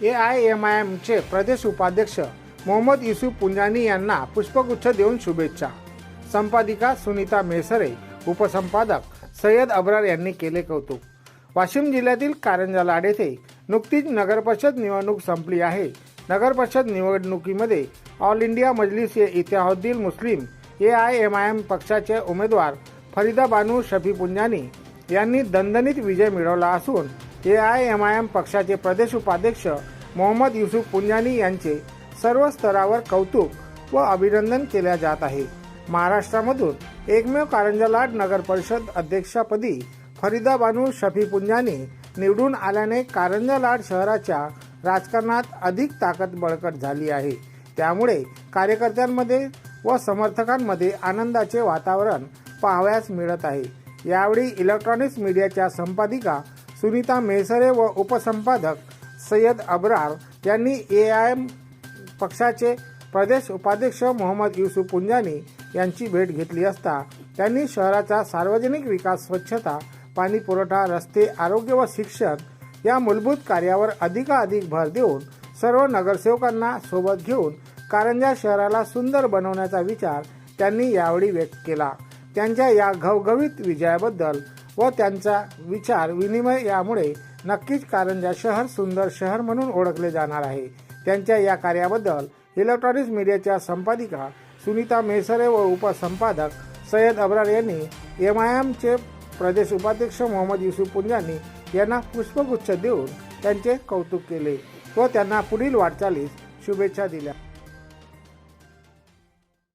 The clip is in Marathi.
AIMIMचे प्रदेश उपाध्यक्ष मोहम्मद युसूफ पुंजानी यांना पुष्पगुच्छ देऊन शुभेच्छा। संपादिका सुनीता मेसरे, उपसंपादक सय्यद अब्रार यांनी केले कौतुक। वाशिम जिल्ह्यातील कारंजा लाड येथे नुकतीच नगरपरिषद निवडणूक संपली आहे। नगरपरिषद निवडणुकीमध्ये ऑल इंडिया मजलिस ए इत्तेहादुल मुस्लिम AIMIM पक्षाचे उमेदवार फरीदा बानू शफी पुंजानी यांनी दणदणीत विजय मिळवला असून AIMIM पक्षाचे प्रदेश उपाध्यक्ष मोहम्मद युसूफ पुंजानी यांचे सर्व स्तरावर कौतुक व अभिनंदन केले जात आहे। महाराष्ट्रामधून एकमेव कारंजा लाड नगर परिषद अध्यक्षपदी फरीदा बानू शफी पुंजानी निवडून आल्याने कारंजा लाड शहराच्या राजकारणात अधिक ताकद बळकट झाली आहे। त्यामुळे कार्यकर्त्यांमध्ये व समर्थकांमध्ये आनंदाचे वातावरण पाहावयास मिळत आहे। यावेळी इलेक्ट्रॉनिक्स मीडियाच्या संपादिका सुनीता मेसरे व उपसंपादक सय्यद अब्रार यांनी AIM पक्षाचे प्रदेश उपाध्यक्ष मोहम्मद युसूफ पुंजानी यांची भेट घेतली असता त्यांनी शहराचा सार्वजनिक विकास, स्वच्छता, पाणी पुरवठा, रस्ते, आरोग्य व शिक्षण या मूलभूत कार्यावर अधिकाधिक भर देऊन सर्व नगरसेवकांना सोबत घेऊन कारंजा शहराला सुंदर बनवण्याचा विचार त्यांनी यावेळी व्यक्त केला। त्यांच्या या घवघवीत विजयाबद्दल व त्यांचा विचार विनिमय यामुळे नक्कीच कारंजा शहर सुंदर शहर म्हणून ओळखले जाणार आहे। त्यांच्या या कार्याबद्दल इलेक्ट्रॉनिक्स मीडियाच्या संपादिका सुनीता मेसरे व उपसंपादक सय्यद अब्रार यांनी AIMIMचे प्रदेश उपाध्यक्ष मोहम्मद युसूफ पुंजानी यांना पुष्पगुच्छ देऊन त्यांचे कौतुक केले व त्यांना पुढील वाटचालीस शुभेच्छा दिल्या।